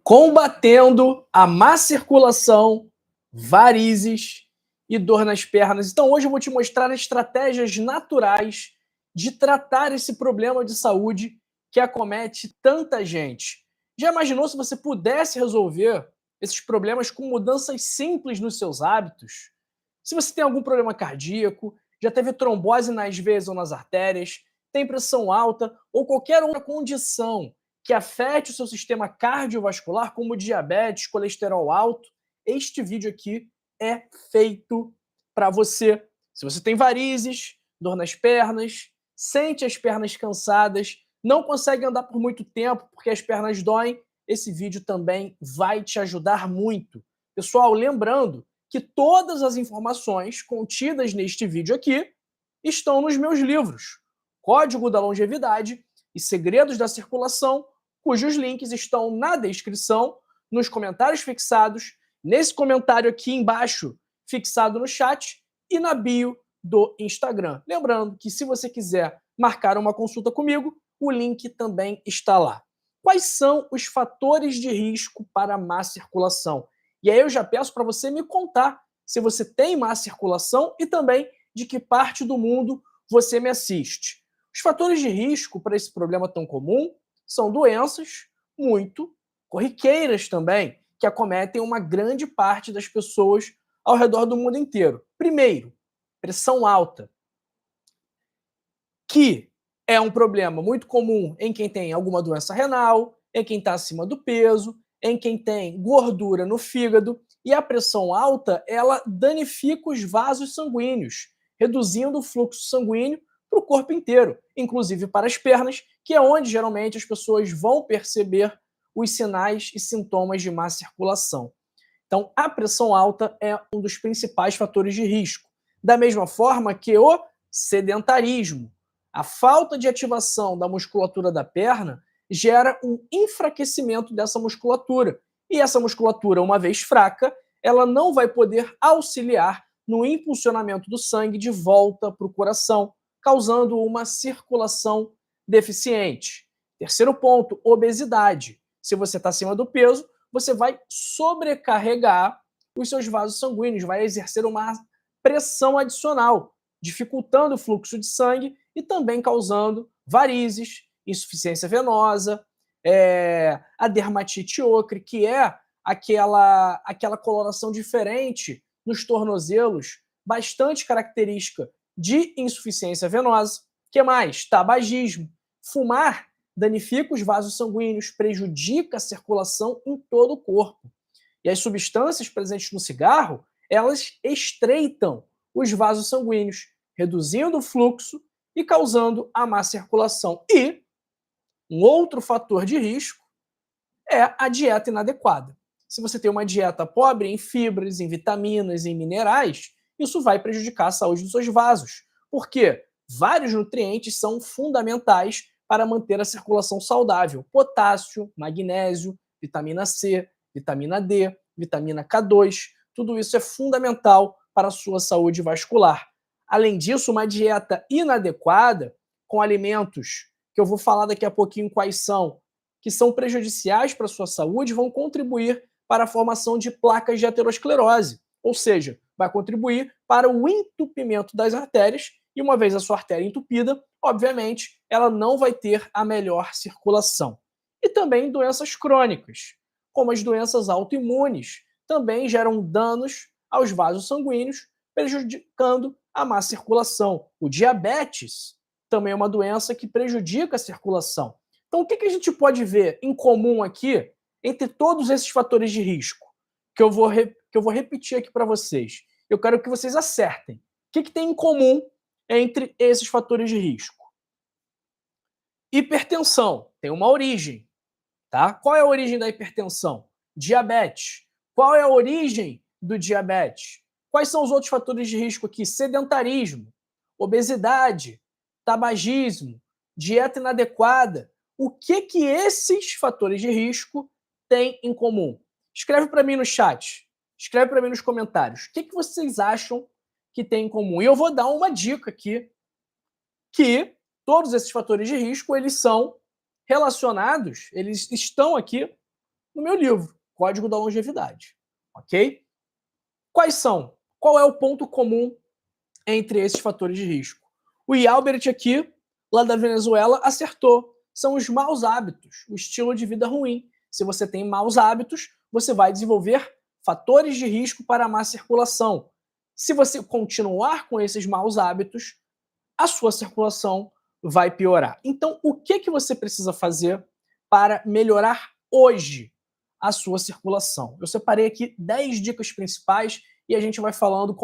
Combatendo a má circulação, varizes e dor nas pernas. Então hoje eu vou te mostrar estratégias naturais de tratar esse problema de saúde que acomete tanta gente. Já imaginou se você pudesse resolver esses problemas com mudanças simples nos seus hábitos? Se você tem algum problema cardíaco, já teve trombose nas veias ou nas artérias, tem pressão alta ou qualquer outra condição que afete o seu sistema cardiovascular, como diabetes, colesterol alto, este vídeo aqui é feito para você. Se você tem varizes, dor nas pernas, sente as pernas cansadas, não consegue andar por muito tempo porque as pernas doem, esse vídeo também vai te ajudar muito. Pessoal, lembrando que todas as informações contidas neste vídeo aqui estão nos meus livros, Código da Longevidade e Segredos da Circulação, cujos links estão na descrição, nos comentários fixados, nesse comentário aqui embaixo, fixado no chat, e na bio do Instagram. Lembrando que se você quiser marcar uma consulta comigo, o link também está lá. Quais são os fatores de risco para a má circulação? E aí eu já peço para você me contar se você tem má circulação e também de que parte do mundo você me assiste. Os fatores de risco para esse problema tão comum são doenças muito corriqueiras também, que acometem uma grande parte das pessoas ao redor do mundo inteiro. Primeiro, pressão alta, que é um problema muito comum em quem tem alguma doença renal, em quem está acima do peso, em quem tem gordura no fígado, e a pressão alta, ela danifica os vasos sanguíneos, reduzindo o fluxo sanguíneo para o corpo inteiro, inclusive para as pernas, que é onde geralmente as pessoas vão perceber os sinais e sintomas de má circulação. Então, a pressão alta é um dos principais fatores de risco. Da mesma forma que o sedentarismo, a falta de ativação da musculatura da perna gera um enfraquecimento dessa musculatura. E essa musculatura, uma vez fraca, ela não vai poder auxiliar no impulsionamento do sangue de volta para o coração, causando uma circulação deficiente. Terceiro ponto, obesidade. Se você está acima do peso, você vai sobrecarregar os seus vasos sanguíneos, vai exercer uma pressão adicional, dificultando o fluxo de sangue e também causando varizes, insuficiência venosa, a dermatite ocre, que é aquela coloração diferente nos tornozelos, bastante característica de insuficiência venosa. O que mais? Tabagismo. Fumar danifica os vasos sanguíneos, prejudica a circulação em todo o corpo. E as substâncias presentes no cigarro, elas estreitam os vasos sanguíneos, reduzindo o fluxo e causando a má circulação. E um outro fator de risco é a dieta inadequada. Se você tem uma dieta pobre em fibras, em vitaminas, em minerais, isso vai prejudicar a saúde dos seus vasos. Porque vários nutrientes são fundamentais para manter a circulação saudável. Potássio, magnésio, vitamina C, vitamina D, vitamina K2, tudo isso é fundamental para a sua saúde vascular. Além disso, uma dieta inadequada, com alimentos que eu vou falar daqui a pouquinho quais são, que são prejudiciais para a sua saúde, vão contribuir para a formação de placas de aterosclerose, ou seja, vai contribuir para o entupimento das artérias, e uma vez a sua artéria entupida, obviamente, ela não vai ter a melhor circulação. E também doenças crônicas, como as doenças autoimunes, também geram danos aos vasos sanguíneos, prejudicando a má circulação. O diabetes também é uma doença que prejudica a circulação. Então, o que a gente pode ver em comum aqui entre todos esses fatores de risco que eu vou repetir aqui para vocês? Eu quero que vocês acertem. O que tem em comum entre esses fatores de risco? Hipertensão tem uma origem, tá? Qual é a origem da hipertensão? Diabetes. Qual é a origem do diabetes? Quais são os outros fatores de risco aqui? Sedentarismo, obesidade, tabagismo, dieta inadequada. O que esses fatores de risco têm em comum? Escreve para mim no chat, escreve para mim nos comentários. O que vocês acham que tem em comum? E eu vou dar uma dica aqui, que todos esses fatores de risco, eles são relacionados, eles estão aqui no meu livro, Código da Longevidade, ok? Quais são? Qual é o ponto comum entre esses fatores de risco? O Albert aqui, lá da Venezuela, acertou. São os maus hábitos, o estilo de vida ruim. Se você tem maus hábitos, você vai desenvolver fatores de risco para a má circulação. Se você continuar com esses maus hábitos, a sua circulação vai piorar. Então, o que você precisa fazer para melhorar hoje a sua circulação? Eu separei aqui 10 dicas principais e a gente vai falando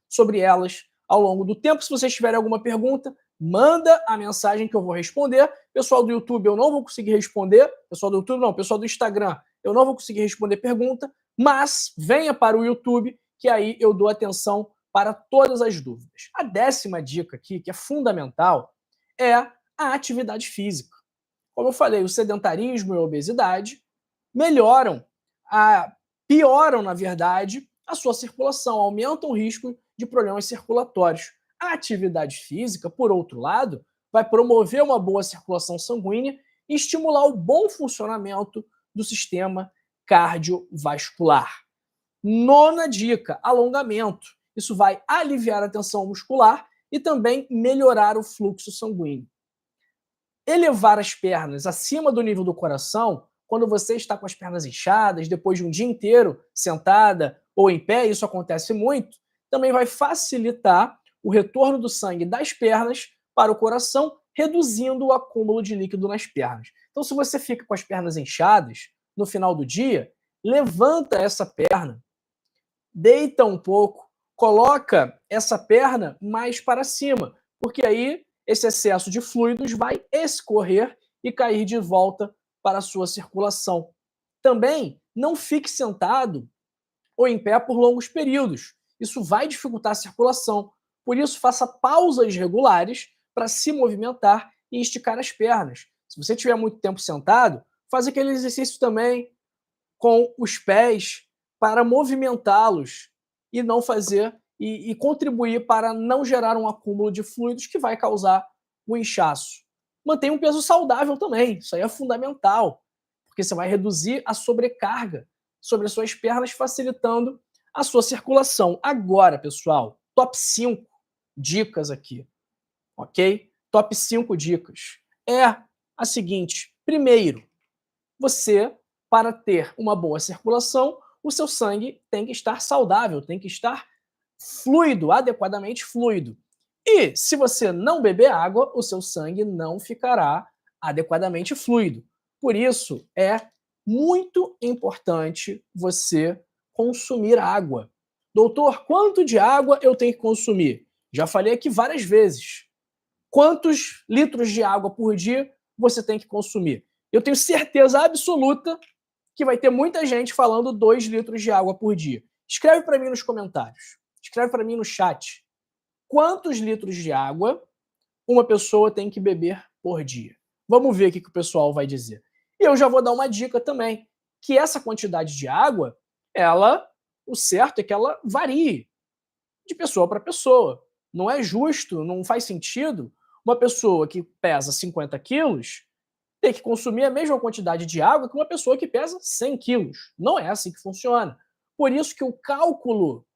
sobre elas ao longo do tempo. Se vocês tiverem alguma pergunta, manda a mensagem que eu vou responder. Pessoal do YouTube, eu não vou conseguir responder. Pessoal do YouTube, não. Pessoal do Instagram, eu não vou conseguir responder pergunta, mas venha para o YouTube, que aí eu dou atenção para todas as dúvidas. A 10ª dica aqui, que é fundamental, é a atividade física. Como eu falei, o sedentarismo e a obesidade pioram, na verdade, a sua circulação, aumentam o risco de problemas circulatórios. A atividade física, por outro lado, vai promover uma boa circulação sanguínea e estimular o bom funcionamento do sistema cardiovascular. 9ª dica, alongamento. Isso vai aliviar a tensão muscular e também melhorar o fluxo sanguíneo. Elevar as pernas acima do nível do coração, quando você está com as pernas inchadas, depois de um dia inteiro sentada ou em pé, isso acontece muito, também vai facilitar o retorno do sangue das pernas para o coração, reduzindo o acúmulo de líquido nas pernas. Então, se você fica com as pernas inchadas no final do dia, levanta essa perna, deita um pouco, coloca essa perna mais para cima, porque aí esse excesso de fluidos vai escorrer e cair de volta para a sua circulação. Também não fique sentado ou em pé por longos períodos. Isso vai dificultar a circulação. Por isso, faça pausas regulares para se movimentar e esticar as pernas. Se você tiver muito tempo sentado, faz aquele exercício também com os pés para movimentá-los e não fazer e contribuir para não gerar um acúmulo de fluidos que vai causar o inchaço. Mantenha um peso saudável também, isso aí é fundamental, porque você vai reduzir a sobrecarga sobre as suas pernas, facilitando a sua circulação. Agora, pessoal, top 5 dicas aqui, ok? Top 5 dicas. É a seguinte: primeiro, você, para ter uma boa circulação, o seu sangue tem que estar saudável, tem que estar fluido, adequadamente fluido. E se você não beber água, o seu sangue não ficará adequadamente fluido. Por isso, é muito importante você consumir água. Doutor, quanto de água eu tenho que consumir? Já falei aqui várias vezes. Quantos litros de água por dia você tem que consumir? Eu tenho certeza absoluta que vai ter muita gente falando 2 litros de água por dia. Escreve para mim nos comentários. Escreve para mim no chat. Quantos litros de água uma pessoa tem que beber por dia? Vamos ver o que o pessoal vai dizer. E eu já vou dar uma dica também, que essa quantidade de água, o certo é que ela varie de pessoa para pessoa. Não é justo, não faz sentido uma pessoa que pesa 50 quilos ter que consumir a mesma quantidade de água que uma pessoa que pesa 100 quilos. Não é assim que funciona. Por isso que o cálculo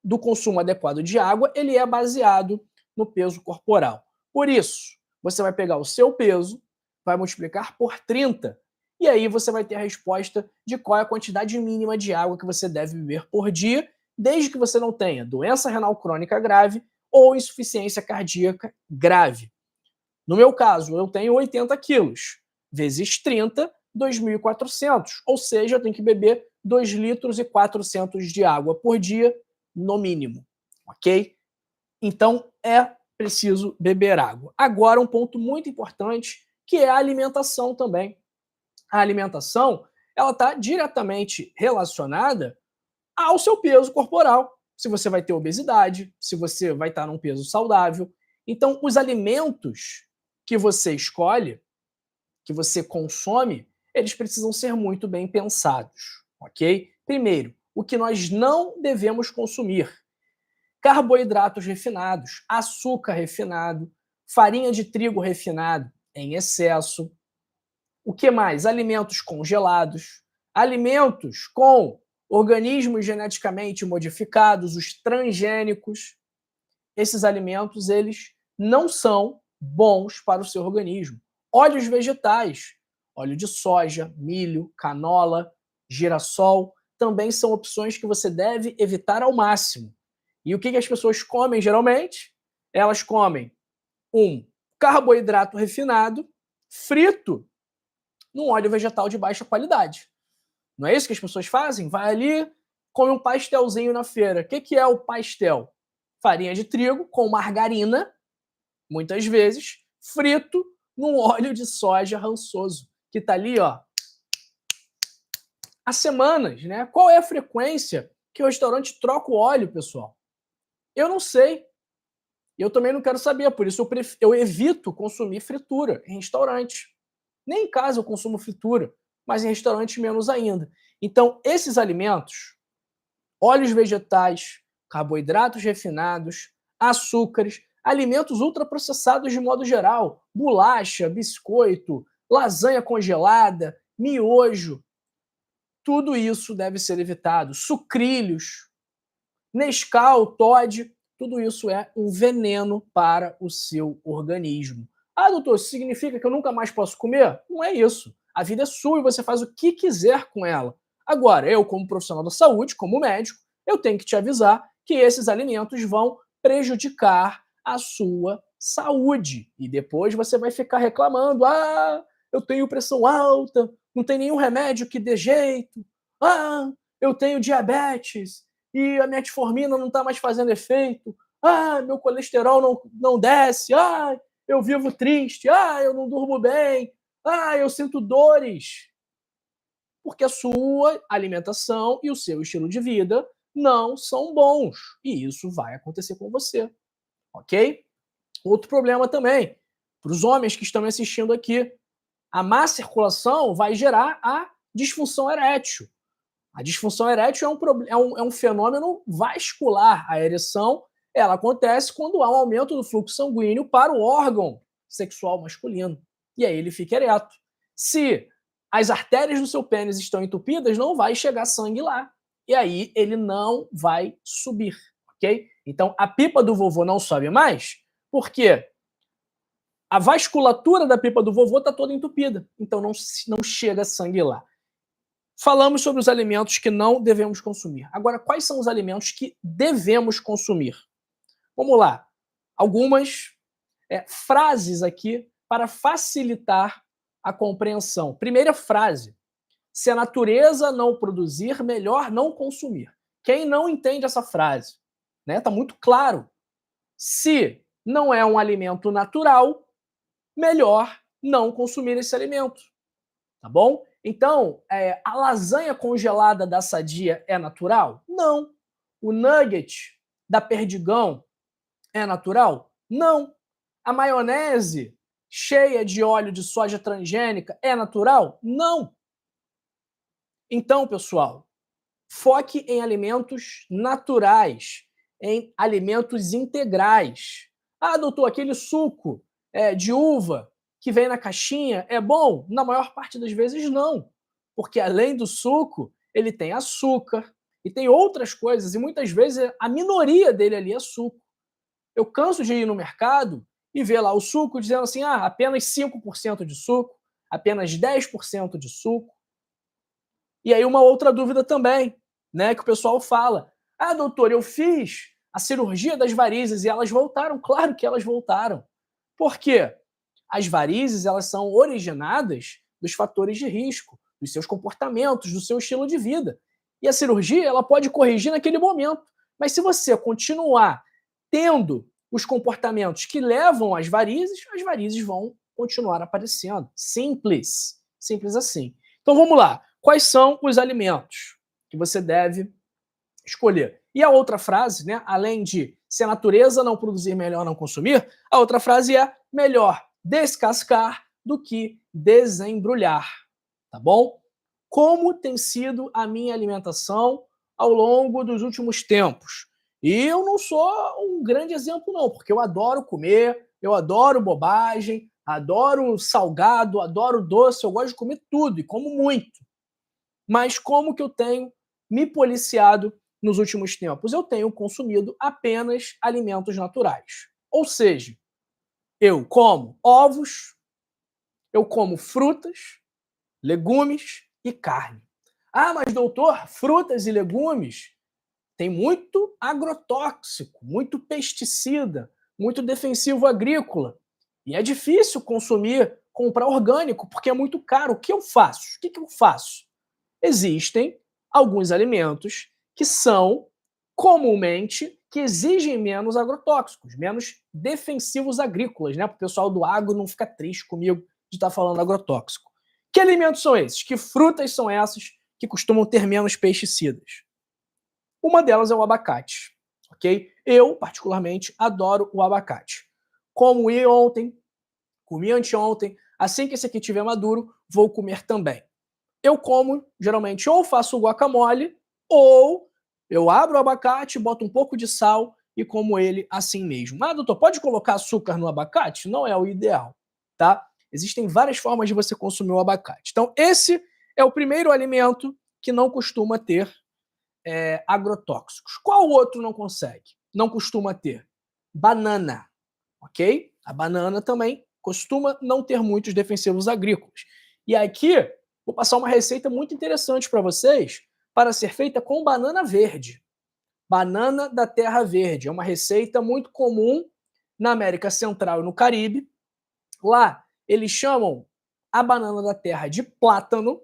do consumo adequado de água, ele é baseado no peso corporal. Por isso, você vai pegar o seu peso, vai multiplicar por 30, e aí você vai ter a resposta de qual é a quantidade mínima de água que você deve beber por dia, desde que você não tenha doença renal crônica grave ou insuficiência cardíaca grave. No meu caso, eu tenho 80 quilos, vezes 30, 2.400, ou seja, eu tenho que beber 2 litros e 400 de água por dia, no mínimo, ok? Então, é preciso beber água. Agora, um ponto muito importante, que é a alimentação também. A alimentação, ela está diretamente relacionada ao seu peso corporal. Se você vai ter obesidade, se você vai estar num peso saudável. Então, os alimentos que você escolhe, que você consome, eles precisam ser muito bem pensados, ok? Primeiro, o que nós não devemos consumir: carboidratos refinados, açúcar refinado, farinha de trigo refinado em excesso. O que mais? Alimentos congelados, alimentos com organismos geneticamente modificados, os transgênicos, esses alimentos eles não são bons para o seu organismo. Óleos vegetais, óleo de soja, milho, canola, girassol, também são opções que você deve evitar ao máximo. E o que as pessoas comem geralmente? Elas comem um carboidrato refinado, frito, num óleo vegetal de baixa qualidade. Não é isso que as pessoas fazem? Vai ali, come um pastelzinho na feira. O que é o pastel? Farinha de trigo com margarina, muitas vezes, frito num óleo de soja rançoso, que está ali, ó, há semanas, né? Qual é a frequência que o restaurante troca o óleo, pessoal? Eu não sei. Eu também não quero saber, por isso eu evito consumir fritura em restaurante. Nem em casa eu consumo fritura, mas em restaurante menos ainda. Então, esses alimentos, óleos vegetais, carboidratos refinados, açúcares, alimentos ultraprocessados de modo geral, bolacha, biscoito, lasanha congelada, miojo, tudo isso deve ser evitado. Sucrilhos, Nescau, Toddy, tudo isso é um veneno para o seu organismo. Ah, doutor, isso significa que eu nunca mais posso comer? Não é isso. A vida é sua e você faz o que quiser com ela. Agora, eu, como profissional da saúde, como médico, eu tenho que te avisar que esses alimentos vão prejudicar a sua saúde. E depois você vai ficar reclamando: ah, eu tenho pressão alta, não tem nenhum remédio que dê jeito. Ah, eu tenho diabetes e a metformina não está mais fazendo efeito. Ah, meu colesterol não desce. Ah, eu vivo triste. Ah, eu não durmo bem. Ah, eu sinto dores. Porque a sua alimentação e o seu estilo de vida não são bons. E isso vai acontecer com você. Ok? Outro problema também, para os homens que estão me assistindo aqui, a má circulação vai gerar a disfunção erétil. A disfunção erétil é um fenômeno vascular. A ereção ela acontece quando há um aumento do fluxo sanguíneo para o órgão sexual masculino. E aí ele fica ereto. Se as artérias do seu pênis estão entupidas, não vai chegar sangue lá. E aí ele não vai subir, ok? Então a pipa do vovô não sobe mais, porque a vasculatura da pipa do vovô está toda entupida. Então não chega sangue lá. Falamos sobre os alimentos que não devemos consumir. Agora, quais são os alimentos que devemos consumir? Vamos lá. Algumas frases aqui para facilitar a compreensão. Primeira frase: se a natureza não produzir, melhor não consumir. Quem não entende essa frase? Né? Tá muito claro. Se não é um alimento natural, melhor não consumir esse alimento. Tá bom? Então, a lasanha congelada da Sadia é natural? Não. O nugget da Perdigão é natural? Não. A maionese cheia de óleo de soja transgênica é natural? Não. Então, pessoal, foque em alimentos naturais, em alimentos integrais. Ah, doutor, aquele suco de uva que vem na caixinha é bom? Na maior parte das vezes não, porque além do suco, ele tem açúcar e tem outras coisas, e muitas vezes a minoria dele ali é suco. Eu canso de ir no mercado e ver lá o suco dizendo assim, apenas 5% de suco, apenas 10% de suco. E aí uma outra dúvida também, né, que o pessoal fala: ah, doutor, eu fiz a cirurgia das varizes e elas voltaram. Claro que elas voltaram. Por quê? As varizes, elas são originadas dos fatores de risco, dos seus comportamentos, do seu estilo de vida. E a cirurgia, ela pode corrigir naquele momento. Mas se você continuar tendo os comportamentos que levam às varizes vão continuar aparecendo. Simples. Simples assim. Então vamos lá. Quais são os alimentos que você deve escolher? E a outra frase, né, além de se a natureza não produzir, melhor não consumir, a outra frase é melhor descascar do que desembrulhar, tá bom? Como tem sido a minha alimentação ao longo dos últimos tempos? E eu não sou um grande exemplo não, porque eu adoro comer, eu adoro bobagem, adoro salgado, adoro doce, eu gosto de comer tudo e como muito. Mas como que eu tenho me policiado nos últimos tempos? Eu tenho consumido apenas alimentos naturais. Ou seja, eu como ovos, eu como frutas, legumes e carne. Ah, mas doutor, frutas e legumes tem muito agrotóxico, muito pesticida, muito defensivo agrícola. E é difícil consumir, comprar orgânico, porque é muito caro. O que eu faço? O que eu faço? Existem alguns alimentos que são comumente que exigem menos agrotóxicos, menos defensivos agrícolas, né? Para o pessoal do agro não ficar triste comigo de estar falando agrotóxico. Que alimentos são esses? Que frutas são essas que costumam ter menos pesticidas? Uma delas é o abacate, ok? Eu, particularmente, adoro o abacate. Como ontem, comi anteontem, assim que esse aqui estiver maduro, vou comer também. Eu como, geralmente, ou faço guacamole, ou eu abro o abacate, boto um pouco de sal e como ele assim mesmo. Ah, doutor, pode colocar açúcar no abacate? Não é o ideal, tá? Existem várias formas de você consumir o abacate. Então, esse é o primeiro alimento que não costuma ter agrotóxicos. Qual outro não consegue? Não costuma ter? Banana, ok? A banana também costuma não ter muitos defensivos agrícolas. E aqui, vou passar uma receita muito interessante para vocês, para ser feita com banana verde. Banana da terra verde. É uma receita muito comum na América Central e no Caribe. Lá, eles chamam a banana da terra de plátano,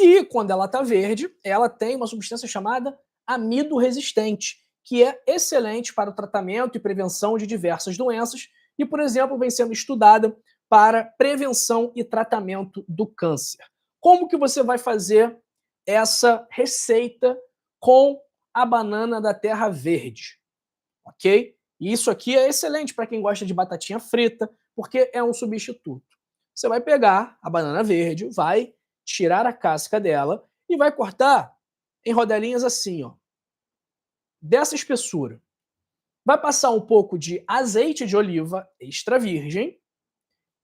e quando ela está verde, ela tem uma substância chamada amido resistente, que é excelente para o tratamento e prevenção de diversas doenças e, por exemplo, vem sendo estudada para prevenção e tratamento do câncer. Como que você vai fazer essa receita com a banana da terra verde? Ok? E isso aqui é excelente para quem gosta de batatinha frita, porque é um substituto. Você vai pegar a banana verde, vai tirar a casca dela e vai cortar em rodelinhas assim, ó, dessa espessura. Vai passar um pouco de azeite de oliva extra virgem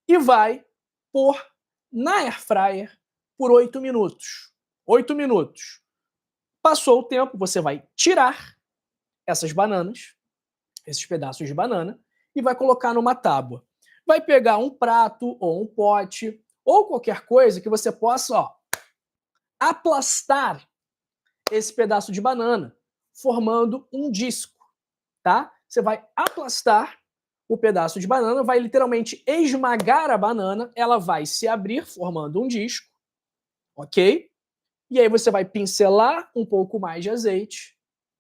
e vai pôr na air fryer por 8 minutos. 8 minutos. Passou o tempo, você vai tirar essas bananas, esses pedaços de banana, e vai colocar numa tábua. Vai pegar um prato ou um pote ou qualquer coisa que você possa, ó, aplastar esse pedaço de banana, formando um disco, tá? Você vai aplastar o pedaço de banana, vai literalmente esmagar a banana, ela vai se abrir, formando um disco, ok? E aí você vai pincelar um pouco mais de azeite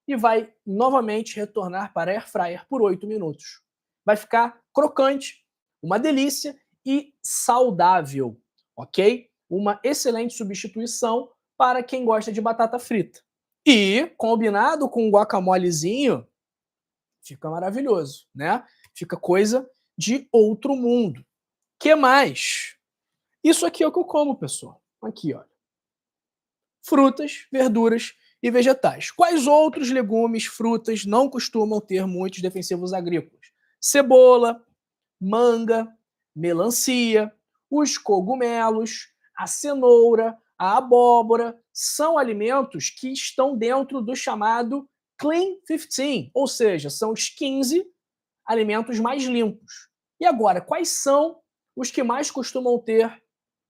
e vai novamente retornar para a air fryer por 8 minutos. Vai ficar crocante, uma delícia e saudável, ok? Uma excelente substituição para quem gosta de batata frita. E, combinado com um guacamolezinho, fica maravilhoso, né? Fica coisa de outro mundo. Que mais? Isso aqui é o que eu como, pessoal. Aqui, olha. Frutas, verduras e vegetais. Quais outros legumes, frutas não costumam ter muitos defensivos agrícolas? Cebola, manga, melancia, os cogumelos, a cenoura, a abóbora, são alimentos que estão dentro do chamado Clean 15, ou seja, são os 15 alimentos mais limpos. E agora, quais são os que mais costumam ter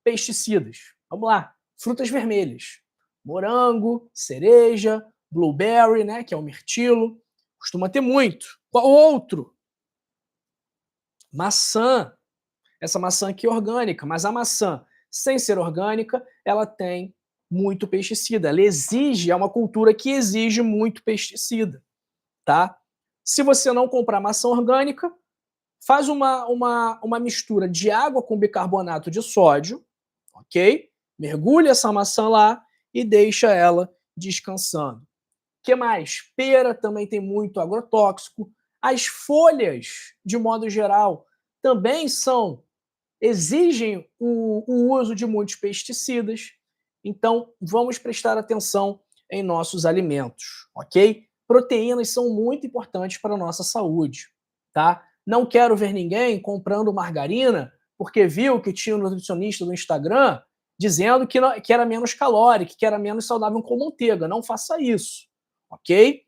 pesticidas? Vamos lá, frutas vermelhas. Morango, cereja, blueberry, né, que é o mirtilo, costuma ter muito. Qual outro? Maçã. Essa maçã aqui é orgânica, mas a maçã, sem ser orgânica, ela tem muito pesticida. Ela exige, é uma cultura que exige muito pesticida, tá? Se você não comprar maçã orgânica, faz uma mistura de água com bicarbonato de sódio, ok? Mergulha essa maçã lá e deixa ela descansando. O que mais? Pera também tem muito agrotóxico. As folhas, de modo geral, também exigem o uso de muitos pesticidas. Então, vamos prestar atenção em nossos alimentos, ok? Proteínas são muito importantes para a nossa saúde, tá? Não quero ver ninguém comprando margarina porque viu que tinha um nutricionista no Instagram dizendo que era menos calórico, que era menos saudável com manteiga. Não faça isso, ok?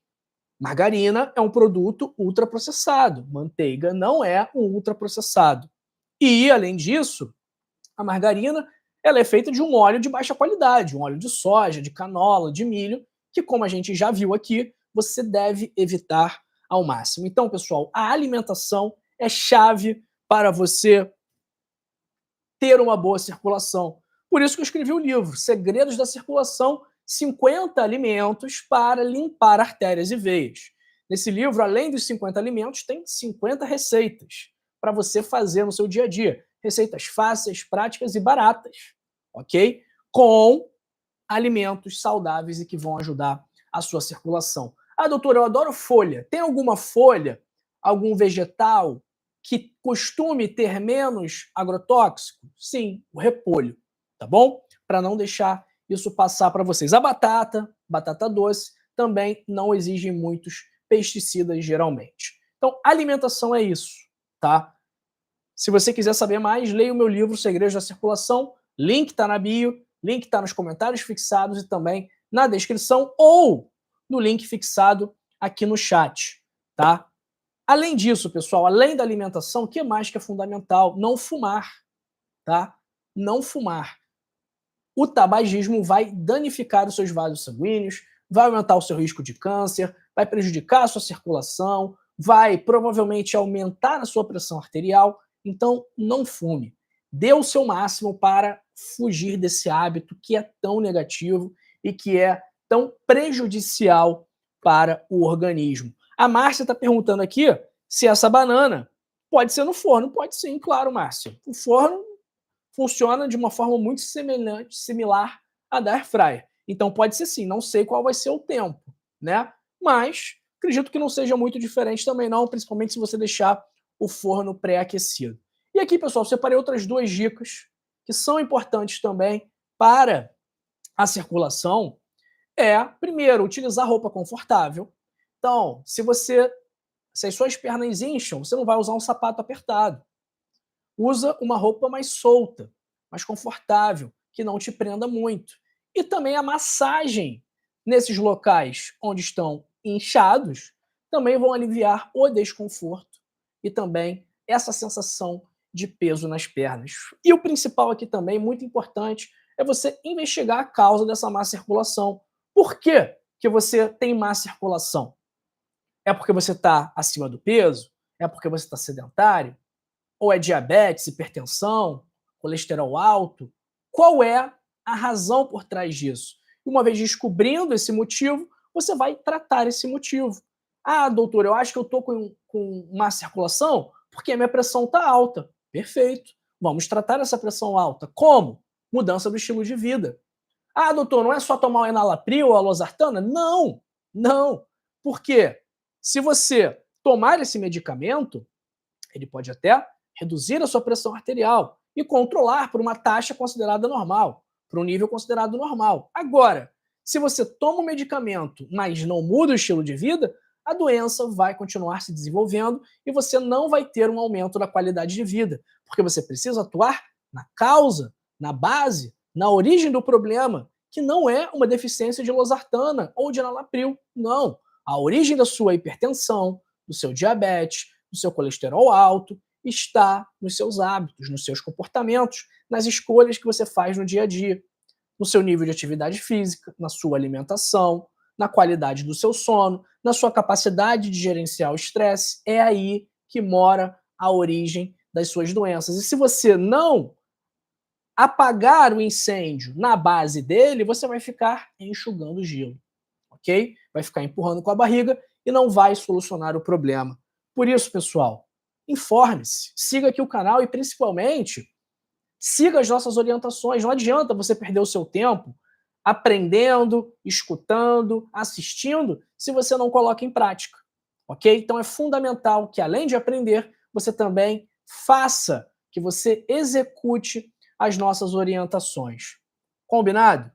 Margarina é um produto ultraprocessado, manteiga não é um ultraprocessado. E, além disso, a margarina ela é feita de um óleo de baixa qualidade, um óleo de soja, de canola, de milho, que, como a gente já viu aqui, você deve evitar ao máximo. Então, pessoal, a alimentação é chave para você ter uma boa circulação. Por isso que eu escrevi o livro, Segredos da Circulação, 50 alimentos para limpar artérias e veias. Nesse livro, além dos 50 alimentos, tem 50 receitas para você fazer no seu dia a dia. Receitas fáceis, práticas e baratas, ok? Com alimentos saudáveis e que vão ajudar a sua circulação. Ah, doutor, eu adoro folha. Tem alguma folha, algum vegetal que costume ter menos agrotóxico? Sim, o repolho, tá bom? Para não deixar isso passar para vocês. A batata, batata doce, também não exige muitos pesticidas geralmente. Então, alimentação é isso, tá? Se você quiser saber mais, leia o meu livro Segredos da Circulação, link está na bio, link está nos comentários fixados e também na descrição ou no link fixado aqui no chat, tá? Além disso, pessoal, além da alimentação, o que mais que é fundamental? Não fumar, tá? Não fumar. O tabagismo vai danificar os seus vasos sanguíneos, vai aumentar o seu risco de câncer, vai prejudicar a sua circulação, vai provavelmente aumentar a sua pressão arterial. Então, não fume. Dê o seu máximo para fugir desse hábito que é tão negativo e que é tão prejudicial para o organismo. A Márcia está perguntando aqui se essa banana pode ser no forno. Pode sim, claro, Márcia. O forno funciona de uma forma muito semelhante, similar à da air fryer. Então pode ser sim, não sei qual vai ser o tempo, né? Mas acredito que não seja muito diferente também não, principalmente se você deixar o forno pré-aquecido. E aqui, pessoal, separei outras duas dicas que são importantes também para a circulação. Primeiro, utilizar roupa confortável. Então, se as suas pernas incham, você não vai usar um sapato apertado. Usa uma roupa mais solta, mais confortável, que não te prenda muito. E também a massagem nesses locais onde estão inchados também vão aliviar o desconforto e também essa sensação de peso nas pernas. E o principal aqui também, muito importante, é você investigar a causa dessa má circulação. Por que que você tem má circulação? É porque você está acima do peso? É porque você está sedentário? Ou é diabetes, hipertensão, colesterol alto? Qual é a razão por trás disso? E uma vez descobrindo esse motivo, você vai tratar esse motivo. Ah, doutor, eu acho que eu estou com má circulação porque a minha pressão está alta. Perfeito. Vamos tratar essa pressão alta. Como? Mudança do estilo de vida. Ah, doutor, não é só tomar o enalapril ou a losartana? Não, não. Por quê? Se você tomar esse medicamento, ele pode até reduzir a sua pressão arterial e controlar por uma taxa considerada normal, por um nível considerado normal. Agora, se você toma o medicamento, mas não muda o estilo de vida, a doença vai continuar se desenvolvendo e você não vai ter um aumento da qualidade de vida, porque você precisa atuar na causa, na base, na origem do problema, que não é uma deficiência de losartana ou de enalapril, não. A origem da sua hipertensão, do seu diabetes, do seu colesterol alto, está nos seus hábitos, nos seus comportamentos, nas escolhas que você faz no dia a dia, no seu nível de atividade física, na sua alimentação, na qualidade do seu sono, na sua capacidade de gerenciar o estresse. É aí que mora a origem das suas doenças. E se você não apagar o incêndio na base dele, você vai ficar enxugando gelo, ok? Vai ficar empurrando com a barriga e não vai solucionar o problema. Por isso, pessoal, informe-se, siga aqui o canal e, principalmente, siga as nossas orientações. Não adianta você perder o seu tempo aprendendo, escutando, assistindo, se você não coloca em prática, ok? Então é fundamental que, além de aprender, você também faça, que você execute as nossas orientações. Combinado?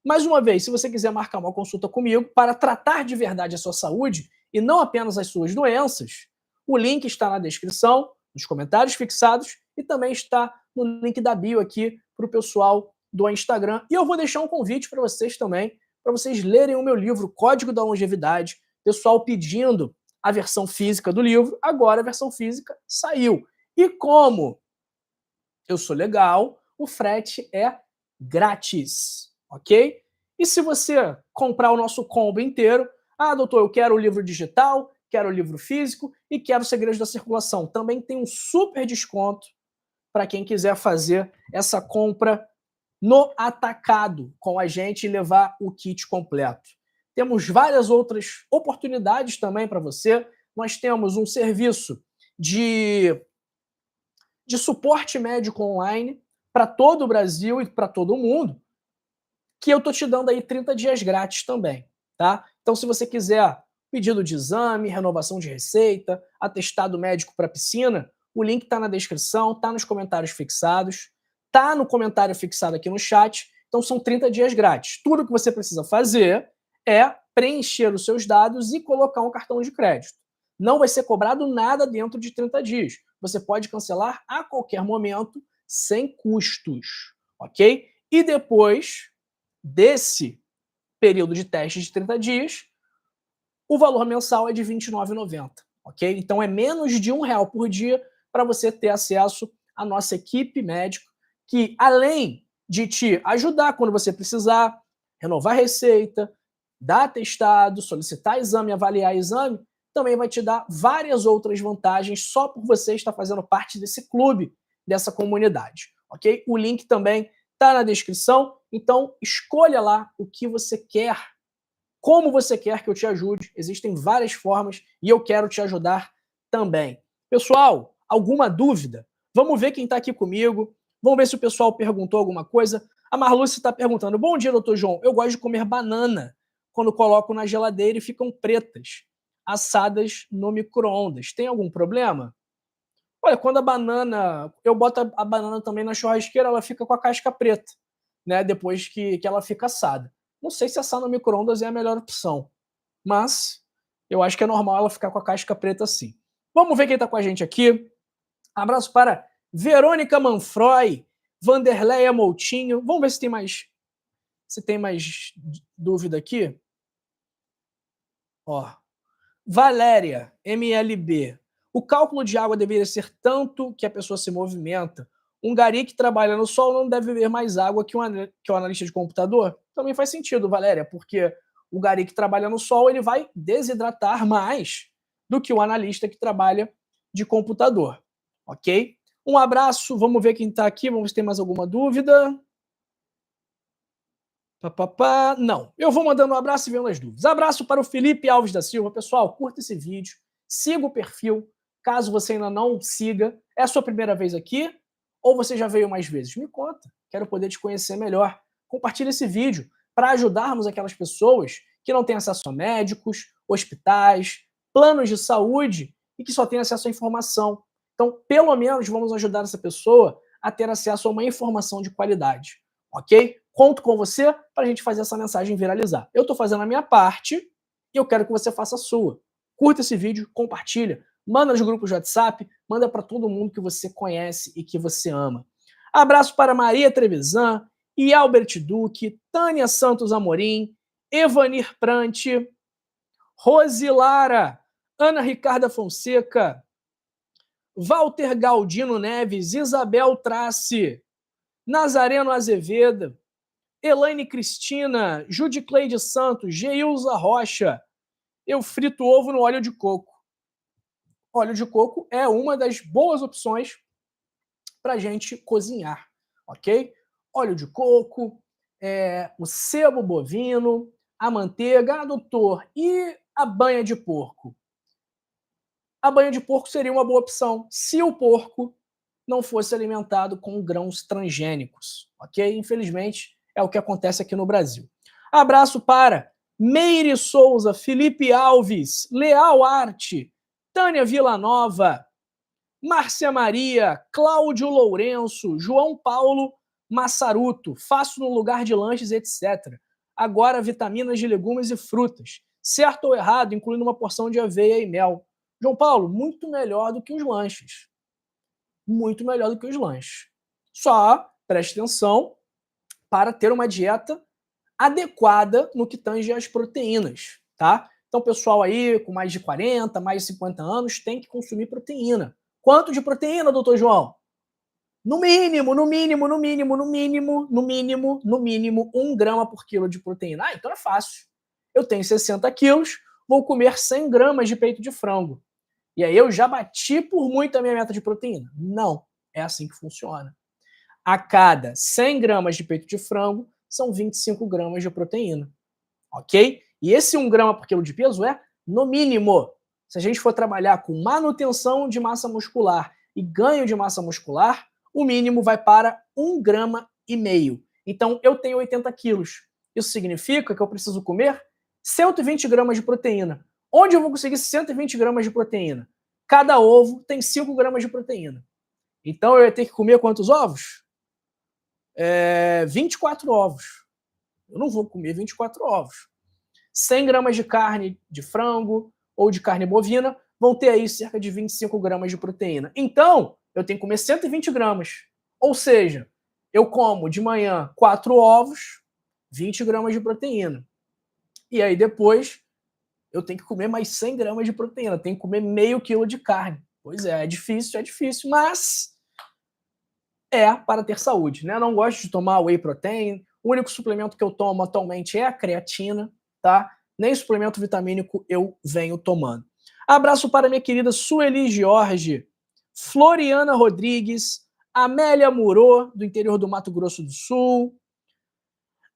Mais uma vez, se você quiser marcar uma consulta comigo para tratar de verdade a sua saúde e não apenas as suas doenças, o link está na descrição, nos comentários fixados e também está no link da bio aqui para o pessoal do Instagram. E eu vou deixar um convite para vocês também, para vocês lerem o meu livro, Código da Longevidade. Pessoal pedindo a versão física do livro, agora a versão física saiu. E como eu sou legal, o frete é grátis, ok? E se você comprar o nosso combo inteiro, ah, doutor, eu quero o livro digital, quero o livro físico e quero Segredos da Circulação. Também tem um super desconto para quem quiser fazer essa compra no atacado com a gente e levar o kit completo. Temos várias outras oportunidades também para você. Nós temos um serviço de suporte médico online para todo o Brasil e para todo o mundo, que eu tô te dando aí 30 dias grátis também, tá? Então, se você quiser pedido de exame, renovação de receita, atestado médico para piscina, o link está na descrição, tá nos comentários fixados, tá no comentário fixado aqui no chat. Então, são 30 dias grátis. Tudo que você precisa fazer é preencher os seus dados e colocar um cartão de crédito. Não vai ser cobrado nada dentro de 30 dias. Você pode cancelar a qualquer momento sem custos, ok? E depois desse período de teste de 30 dias, o valor mensal é de R$ 29,90, ok? Então é menos de R$ 1 por dia para você ter acesso à nossa equipe médica, que além de te ajudar quando você precisar, renovar receita, dar atestado, solicitar exame, avaliar exame, também vai te dar várias outras vantagens só por você estar fazendo parte desse clube, dessa comunidade, ok? O link também está na descrição, então escolha lá o que você quer, como você quer que eu te ajude. Existem várias formas e eu quero te ajudar também. Pessoal, alguma dúvida? Vamos ver quem está aqui comigo. Vamos ver se o pessoal perguntou alguma coisa. A Marluce está perguntando: bom dia, doutor João. Eu gosto de comer banana quando coloco na geladeira e ficam pretas, assadas no micro-ondas. Tem algum problema? Olha, quando a banana. Eu boto a banana também na churrasqueira, ela fica com a casca preta, né? Depois que ela fica assada. Não sei se assar no micro-ondas é a melhor opção, mas eu acho que é normal ela ficar com a casca preta assim. Vamos ver quem está com a gente aqui. Abraço para Verônica Manfroy, Vanderleia Moutinho. Vamos ver se tem mais dúvida aqui. Ó, Valéria, MLB. O cálculo de água deveria ser tanto que a pessoa se movimenta. Um gari que trabalha no sol não deve beber mais água que um analista de computador? Também faz sentido, Valéria, porque o gari que trabalha no sol ele vai desidratar mais do que o analista que trabalha de computador, ok? Um abraço, vamos ver quem está aqui, vamos ver se tem mais alguma dúvida. Papapá. Não, eu vou mandando um abraço e vendo as dúvidas. Abraço para o Felipe Alves da Silva. Pessoal, curta esse vídeo, siga o perfil, caso você ainda não siga. É a sua primeira vez aqui ou você já veio mais vezes? Me conta, quero poder te conhecer melhor. Compartilhe esse vídeo para ajudarmos aquelas pessoas que não têm acesso a médicos, hospitais, planos de saúde e que só têm acesso à informação. Então, pelo menos vamos ajudar essa pessoa a ter acesso a uma informação de qualidade, ok? Conto com você para a gente fazer essa mensagem viralizar. Eu estou fazendo a minha parte e eu quero que você faça a sua. Curta esse vídeo, compartilha, manda nos grupos de WhatsApp, manda para todo mundo que você conhece e que você ama. Abraço para Maria Trevisan, e Albert Duque, Tânia Santos Amorim, Evanir Prante, Rosilara, Ana Ricarda Fonseca, Walter Galdino Neves, Isabel Trace, Nazareno Azevedo, Elaine Cristina, Judicleide Santos, Geilza Rocha. Eu frito ovo no óleo de coco. Óleo de coco é uma das boas opções para a gente cozinhar, ok? Óleo de coco, o sebo bovino, a manteiga. Ah, doutor, e a banha de porco? A banha de porco seria uma boa opção se o porco não fosse alimentado com grãos transgênicos, ok? Infelizmente, é o que acontece aqui no Brasil. Abraço para Meire Souza, Felipe Alves, Leal Arte, Tânia Villanova, Márcia Maria, Cláudio Lourenço, João Paulo Massaruto, faço no lugar de lanches, etc. Agora, vitaminas de legumes e frutas. Certo ou errado, incluindo uma porção de aveia e mel. João Paulo, muito melhor do que os lanches. Muito melhor do que os lanches. Só, preste atenção, para ter uma dieta adequada no que tange às proteínas, tá? Então, pessoal aí com mais de 40, mais de 50 anos tem que consumir proteína. Quanto de proteína, doutor João? No mínimo, no mínimo, no mínimo, no mínimo, no mínimo, no mínimo, 1 grama por quilo de proteína. Ah, então é fácil. Eu tenho 60 quilos, vou comer 100 gramas de peito de frango. E aí eu já bati por muito a minha meta de proteína? Não, é assim que funciona. A cada 100 gramas de peito de frango, são 25 gramas de proteína, ok? E esse 1 grama por quilo de peso é no mínimo. Se a gente for trabalhar com manutenção de massa muscular e ganho de massa muscular, o mínimo vai para 1,5 grama. Então, eu tenho 80 quilos. Isso significa que eu preciso comer 120 gramas de proteína. Onde eu vou conseguir 120 gramas de proteína? Cada ovo tem 5 gramas de proteína. Então, eu ia ter que comer quantos ovos? 24 ovos. Eu não vou comer 24 ovos. 100 gramas de carne de frango ou de carne bovina vão ter aí cerca de 25 gramas de proteína. Então, eu tenho que comer 120 gramas. Ou seja, eu como de manhã 4 ovos, 20 gramas de proteína. E aí depois eu tenho que comer mais 100 gramas de proteína. Tenho que comer meio quilo de carne. Pois é difícil, mas é para ter saúde, né? Não gosto de tomar whey protein. O único suplemento que eu tomo atualmente é a creatina, tá? Nem suplemento vitamínico eu venho tomando. Abraço para minha querida Sueli Jorge, Floriana Rodrigues, Amélia Murô, do interior do Mato Grosso do Sul.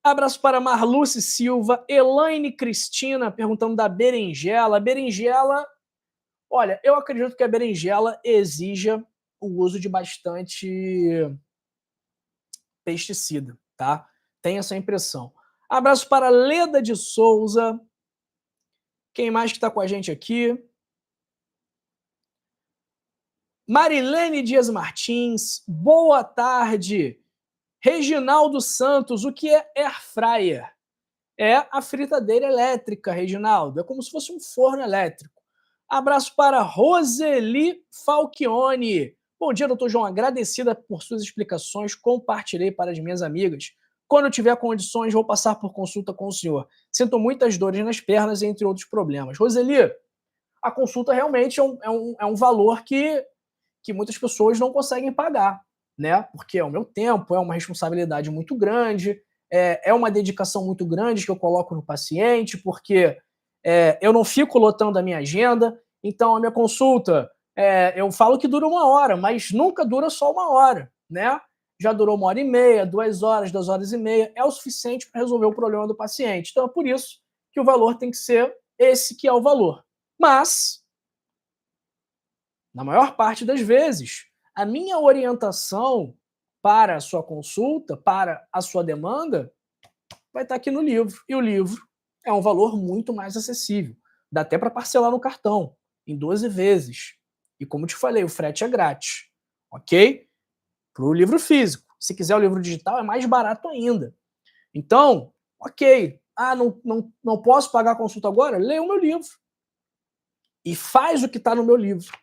Abraço para Marluce Silva, Elaine Cristina, perguntando da berinjela. Berinjela, olha, eu acredito que a berinjela exija o uso de bastante pesticida, tá? Tem essa impressão. Abraço para Leda de Souza. Quem mais que está com a gente aqui? Marilene Dias Martins. Boa tarde. Reginaldo Santos, o que é air fryer? É a fritadeira elétrica, Reginaldo. É como se fosse um forno elétrico. Abraço para Roseli Falchione. Bom dia, doutor João. Agradecida por suas explicações. Compartilhei para as minhas amigas. Quando eu tiver condições, vou passar por consulta com o senhor. Sinto muitas dores nas pernas, entre outros problemas. Roseli, a consulta realmente é um valor que muitas pessoas não conseguem pagar, né? Porque é o meu tempo, é uma responsabilidade muito grande, é uma dedicação muito grande que eu coloco no paciente, porque eu não fico lotando a minha agenda. Então, a minha consulta, eu falo que dura 1 hora, mas nunca dura só 1 hora, né? Já durou 1h30, 2 horas, 2 horas e meia, é o suficiente para resolver o problema do paciente. Então, é por isso que o valor tem que ser esse que é o valor. Mas, na maior parte das vezes, a minha orientação para a sua consulta, para a sua demanda, vai estar aqui no livro. E o livro é um valor muito mais acessível. Dá até para parcelar no cartão, em 12 vezes. E como te falei, o frete é grátis, ok? Para o livro físico. Se quiser o livro digital, é mais barato ainda. Então, ok. Ah, não posso pagar a consulta agora? Leia o meu livro. E faz o que está no meu livro.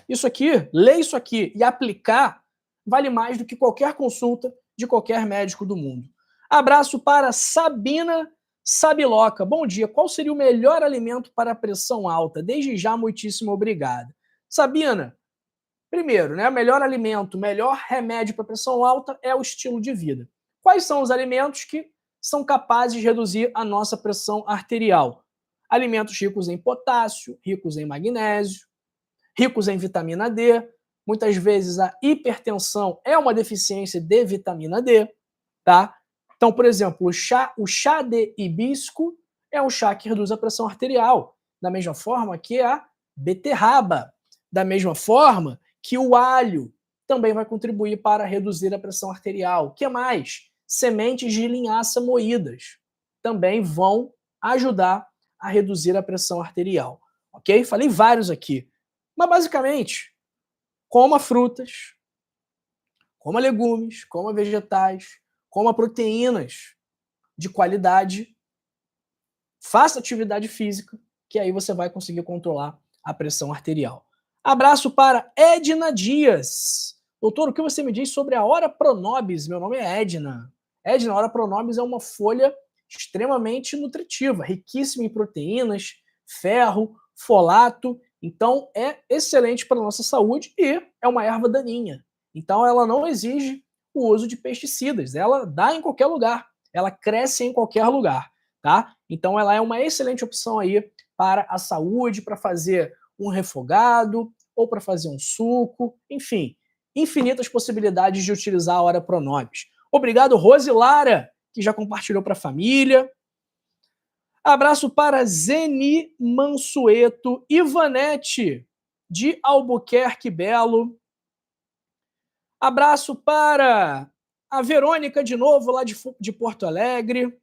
Isso aqui, ler isso aqui e aplicar, vale mais do que qualquer consulta de qualquer médico do mundo. Abraço para Sabina Sabiloca. Bom dia, qual seria o melhor alimento para a pressão alta? Desde já, muitíssimo obrigada. Sabina, primeiro, né, melhor alimento, melhor remédio para pressão alta é o estilo de vida. Quais são os alimentos que são capazes de reduzir a nossa pressão arterial? Alimentos ricos em potássio, ricos em magnésio, ricos em vitamina D. Muitas vezes a hipertensão é uma deficiência de vitamina D, tá? Então, por exemplo, o chá de hibisco é um chá que reduz a pressão arterial, da mesma forma que a beterraba, da mesma forma que o alho também vai contribuir para reduzir a pressão arterial. O que mais? Sementes de linhaça moídas também vão ajudar a reduzir a pressão arterial, ok? Falei vários aqui. Mas, basicamente, coma frutas, coma legumes, coma vegetais, coma proteínas de qualidade, faça atividade física, que aí você vai conseguir controlar a pressão arterial. Abraço para Edna Dias. Doutor, o que você me diz sobre a hora Pronobis? Meu nome é Edna. Edna, a Ora Pronobis é uma folha extremamente nutritiva, riquíssima em proteínas, ferro, folato, então é excelente para a nossa saúde e é uma erva daninha. Então ela não exige o uso de pesticidas, ela dá em qualquer lugar, ela cresce em qualquer lugar, tá? Então ela é uma excelente opção aí para a saúde, para fazer um refogado ou para fazer um suco, enfim, infinitas possibilidades de utilizar a Ora Pronobis. Obrigado, Rosilara, que já compartilhou para a família. Abraço para Zeni Mansueto, Ivanete, de Albuquerque Belo. Abraço para a Verônica, de novo, lá de Porto Alegre.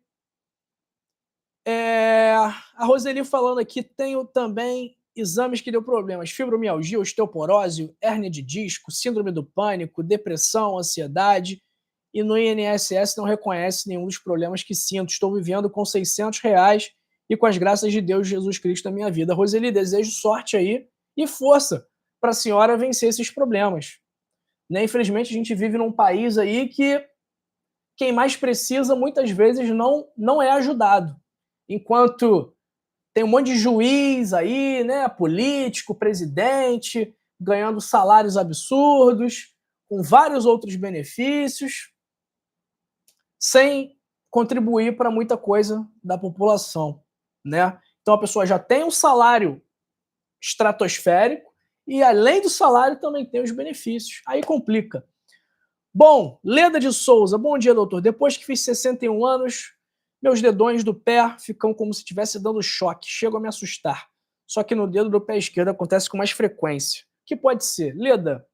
A Roseli falando aqui, tenho também exames que deu problemas, fibromialgia, osteoporose, hérnia de disco, síndrome do pânico, depressão, ansiedade, e no INSS não reconhece nenhum dos problemas que sinto. Estou vivendo com R$600 e com as graças de Deus, Jesus Cristo, na minha vida. Roseli, desejo sorte aí e força para a senhora vencer esses problemas. Né? Infelizmente, a gente vive num país aí que quem mais precisa, muitas vezes, não é ajudado. Enquanto tem um monte de juiz aí, né, político, presidente, ganhando salários absurdos, com vários outros benefícios, sem contribuir para muita coisa da população, né? Então a pessoa já tem um salário estratosférico e além do salário também tem os benefícios. Aí complica. Bom, Leda de Souza, bom dia, doutor. Depois que fiz 61 anos, meus dedões do pé ficam como se estivesse dando choque, chego a me assustar. Só que no dedo do pé esquerdo acontece com mais frequência. O que pode ser? Leda,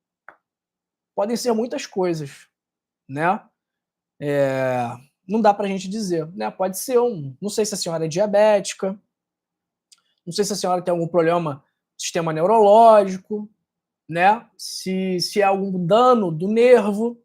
podem ser muitas coisas, né? Não dá pra gente dizer, né? Pode ser não sei se a senhora é diabética, não sei se a senhora tem algum problema no sistema neurológico, né? Se é algum dano do nervo,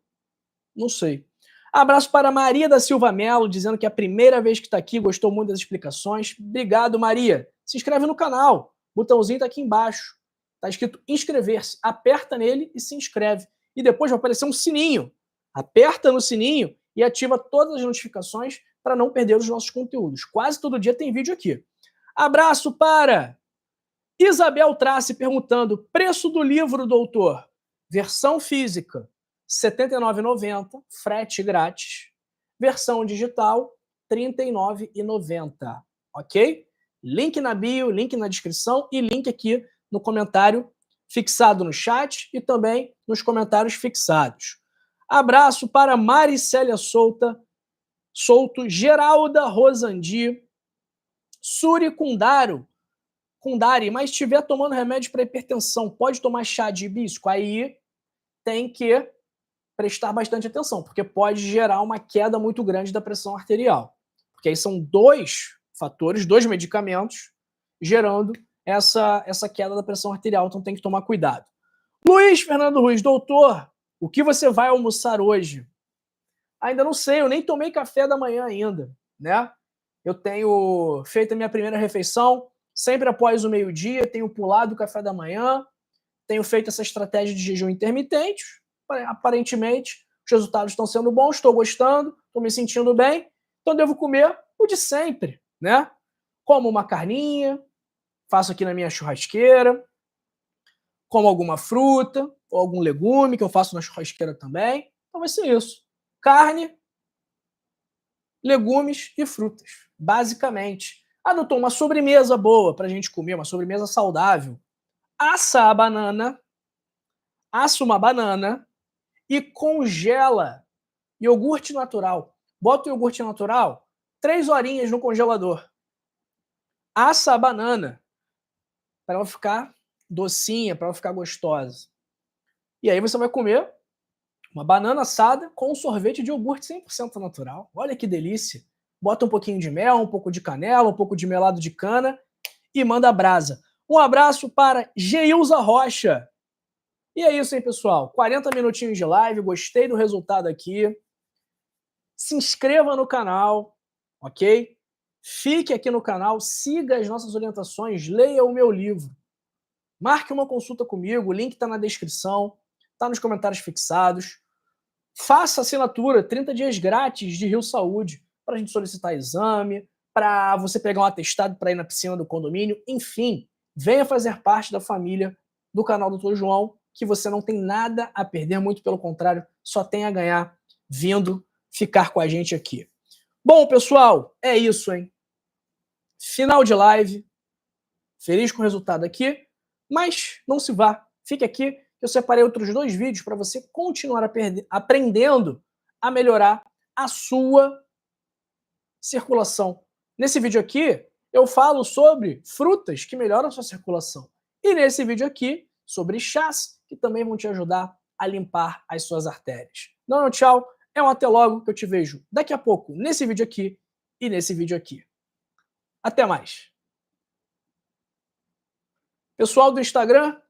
não sei. Abraço para Maria da Silva Melo, dizendo que é a primeira vez que está aqui, gostou muito das explicações. Obrigado, Maria. Se inscreve no canal, o botãozinho está aqui embaixo. Está escrito inscrever-se. Aperta nele e se inscreve. E depois vai aparecer um sininho. Aperta no sininho e ativa todas as notificações para não perder os nossos conteúdos. Quase todo dia tem vídeo aqui. Abraço para Isabel Trace perguntando: preço do livro, doutor? Versão física, R$ 79,90, frete grátis. Versão digital, R$ 39,90. Ok? Link na bio, link na descrição e link aqui no comentário fixado no chat e também nos comentários fixados. Abraço para Maricélia Souto, Geralda Rosandi, Suri Kundari, mas estiver tomando remédio para hipertensão, pode tomar chá de hibisco? Aí tem que prestar bastante atenção, porque pode gerar uma queda muito grande da pressão arterial. Porque aí são dois fatores, dois medicamentos, gerando essa queda da pressão arterial, então tem que tomar cuidado. Luiz Fernando Ruiz, doutor, o que você vai almoçar hoje? Ainda não sei, eu nem tomei café da manhã ainda, né? Eu tenho feito a minha primeira refeição, sempre após o meio-dia, tenho pulado o café da manhã, tenho feito essa estratégia de jejum intermitente, aparentemente os resultados estão sendo bons, estou gostando, estou me sentindo bem, então devo comer o de sempre, né? Como uma carninha, faço aqui na minha churrasqueira, como alguma fruta ou algum legume que eu faço na churrasqueira também, então vai ser isso. Carne, legumes e frutas, basicamente. Adotou uma sobremesa boa para a gente comer, uma sobremesa saudável. Assa uma banana e congela iogurte natural. Bota o iogurte natural 3 horinhas no congelador. Assa a banana para ela ficar docinha, para ela ficar gostosa. E aí você vai comer uma banana assada com um sorvete de iogurte 100% natural. Olha que delícia. Bota um pouquinho de mel, um pouco de canela, um pouco de melado de cana e manda brasa. Um abraço para Geilza Rocha. E é isso, hein, pessoal? 40 minutinhos de live, gostei do resultado aqui. Se inscreva no canal, ok? Fique aqui no canal, siga as nossas orientações, leia o meu livro. Marque uma consulta comigo, o link está na descrição, está nos comentários fixados. Faça assinatura, 30 dias grátis de Rio Saúde, para a gente solicitar exame, para você pegar um atestado para ir na piscina do condomínio, enfim, venha fazer parte da família do canal Dr. João, que você não tem nada a perder, muito pelo contrário, só tem a ganhar vindo ficar com a gente aqui. Bom, pessoal, é isso, hein? Final de live, feliz com o resultado aqui, mas não se vá, fique aqui, eu separei outros 2 vídeos para você continuar aprendendo a melhorar a sua circulação. Nesse vídeo aqui, eu falo sobre frutas que melhoram a sua circulação. E nesse vídeo aqui, sobre chás, que também vão te ajudar a limpar as suas artérias. Não, tchau, é um até logo, que eu te vejo daqui a pouco nesse vídeo aqui e nesse vídeo aqui. Até mais. Pessoal do Instagram,